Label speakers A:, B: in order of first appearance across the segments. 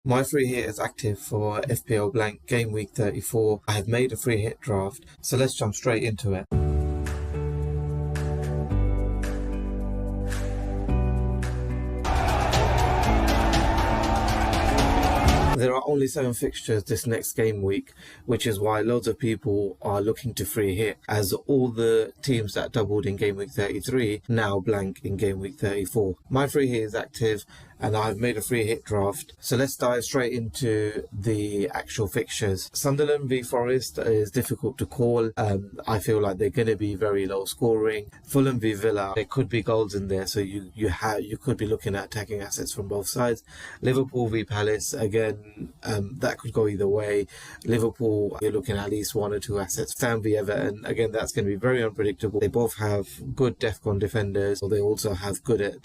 A: My free hit is active for FPL Blank Gameweek 34. I have made a free hit draft, so let's jump straight into it. There are only 7 fixtures this next game week, which is why loads of people are looking to free hit, as all the teams that doubled in game week 33 now blank in game week 34. My free hit is active and I've made a free hit draft. So let's dive straight into the actual fixtures. Sunderland v Forest is difficult to call. I feel like they're going to be very low scoring. Fulham v Villa, there could be goals in there, so you could be looking at attacking assets from both sides. Liverpool v Palace, again, that could go either way. Liverpool, you're looking at least 1 or 2 assets. Stan v Everton, again, that's going to be very unpredictable. They both have good DEFCON defenders, or they also have good at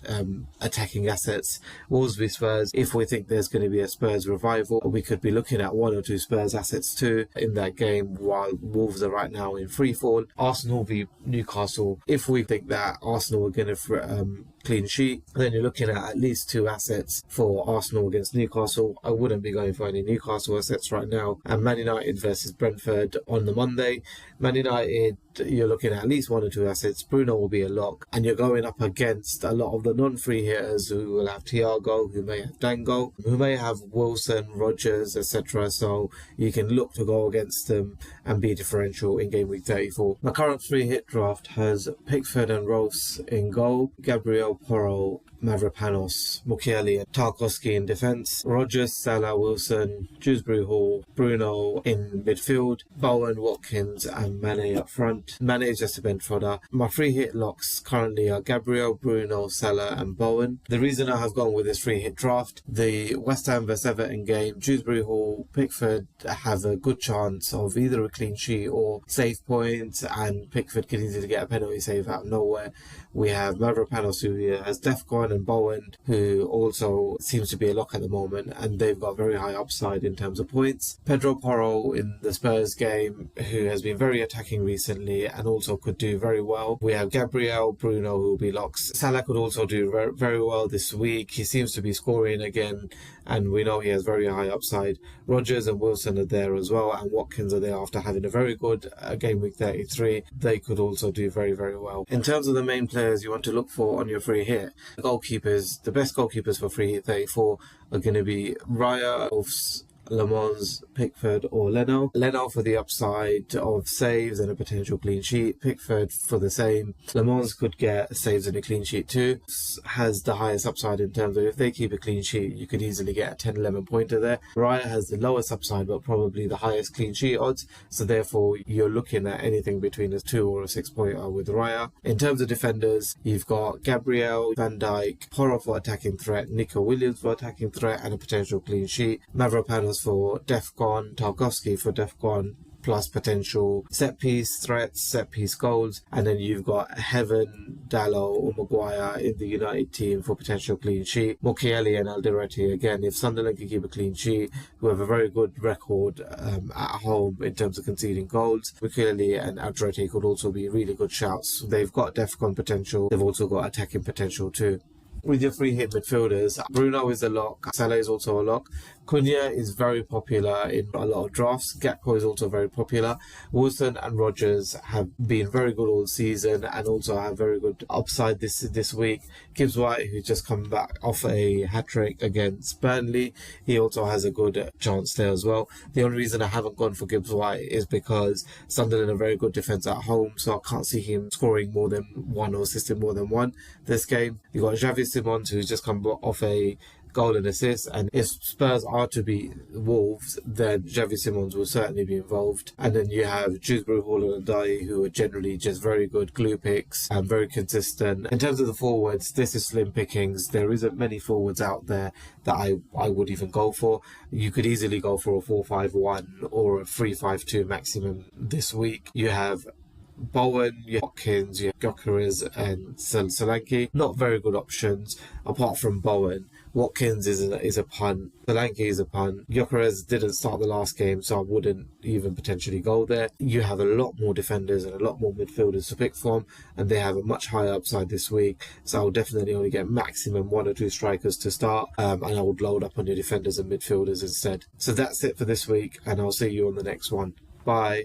A: attacking assets. Wolves v Spurs, if we think there's going to be a Spurs revival, we could be looking at 1 or 2 Spurs assets too in that game, while Wolves are right now in free fall. Arsenal v Newcastle, if we think that Arsenal are going to clean sheet, then you're looking at least 2 assets for Arsenal against Newcastle. I wouldn't be going for any Newcastle assets right now. And Man United versus Brentford on the Monday. Man United, you're looking at least 1 or 2 assets. Bruno will be a lock, and you're going up against a lot of the non-free hitters who will have Thiago, who may have Dango, who may have Wilson, Rodgers, etc. So you can look to go against them and be differential in game week 34. My current free hit draft has Pickford and Rose in goal, Gabriel, Porro, Mavropanos, Mukiele and Tarkowski in defence, Rodgers, Salah, Wilson, Dewsbury Hall, Bruno in midfield, Bowen, Watkins and Mane up front. Mane is just a bench fodder. My free hit locks currently are Gabriel, Bruno, Salah and Bowen. The reason I have gone with this free hit draft, the West Ham vs Everton game, Dewsbury Hall, Pickford have a good chance of either a clean sheet or save points, and Pickford can easily get a penalty save out of nowhere. We have Mavropanos, who has DEFCON, and Bowen, who also seems to be a lock at the moment, and they've got very high upside in terms of points. Pedro Porro in the Spurs game, who has been very attacking recently and also could do very well. We have Gabriel, Bruno, who will be locks. Salah could also do very well this week. He seems to be scoring again, and we know he has very high upside. Rodgers and Wilson are there as well, and Watkins are there after having a very good game week 33. They could also do very well. In terms of the main players you want to look for on your free hit, the best goalkeepers for free hit 34 are going to be Raya, Wolves, Lemons, Pickford or Leno. Leno for the upside of saves and a potential clean sheet. Pickford for the same. Lemons could get saves and a clean sheet too. Has the highest upside in terms of if they keep a clean sheet, you could easily get a 10-11 pointer there. Raya has the lowest upside but probably the highest clean sheet odds, so therefore you're looking at anything between a 2 or a 6 pointer with Raya. In terms of defenders, you've got Gabriel, Van Dijk, Porro for attacking threat, Nico Williams for attacking threat and a potential clean sheet, Mavropanos for DEFCON, Tarkowski for DEFCON plus potential set piece threats, set piece goals, and then you've got Heaven, Dallo or Maguire in the United team for potential clean sheet. Mukiele and Alderete, again, if Sunderland can keep a clean sheet, who have a very good record at home in terms of conceding goals, Mukiele and Alderete could also be really good shouts. They've got DEFCON potential, they've also got attacking potential too. With your free hit midfielders, Bruno is a lock, Salah is also a lock, Cunha is very popular in a lot of drafts, Gakpo is also very popular, Wilson and Rodgers have been very good all season and also have very good upside this week. Gibbs White, who's just come back off a hat-trick against Burnley, he also has a good chance there as well. The only reason I haven't gone for Gibbs White is because Sunderland are very good defence at home, so I can't see him scoring more than 1 or assisting more than 1 this game. You've got Xavi Simons, who's just come off a goal and assist, and if Spurs are to beat Wolves, then Xavi Simons will certainly be involved. And then you have Dewsbury Hall and Dye, who are generally just very good glue picks and very consistent. In terms of the forwards, this is slim pickings. There isn't many forwards out there that I would even go for. You could easily go for a 4-5-1 or a 3-5-2 maximum this week. You have Bowen, you have Watkins, you have Gyökeres and Solanke. Not very good options apart from Bowen. Watkins is a punt. Solanke is a punt. Gyökeres didn't start the last game, so I wouldn't even potentially go there. You have a lot more defenders and a lot more midfielders to pick from, and they have a much higher upside this week. So I'll definitely only get maximum 1 or 2 strikers to start, and I would load up on your defenders and midfielders instead. So that's it for this week, and I'll see you on the next one. Bye.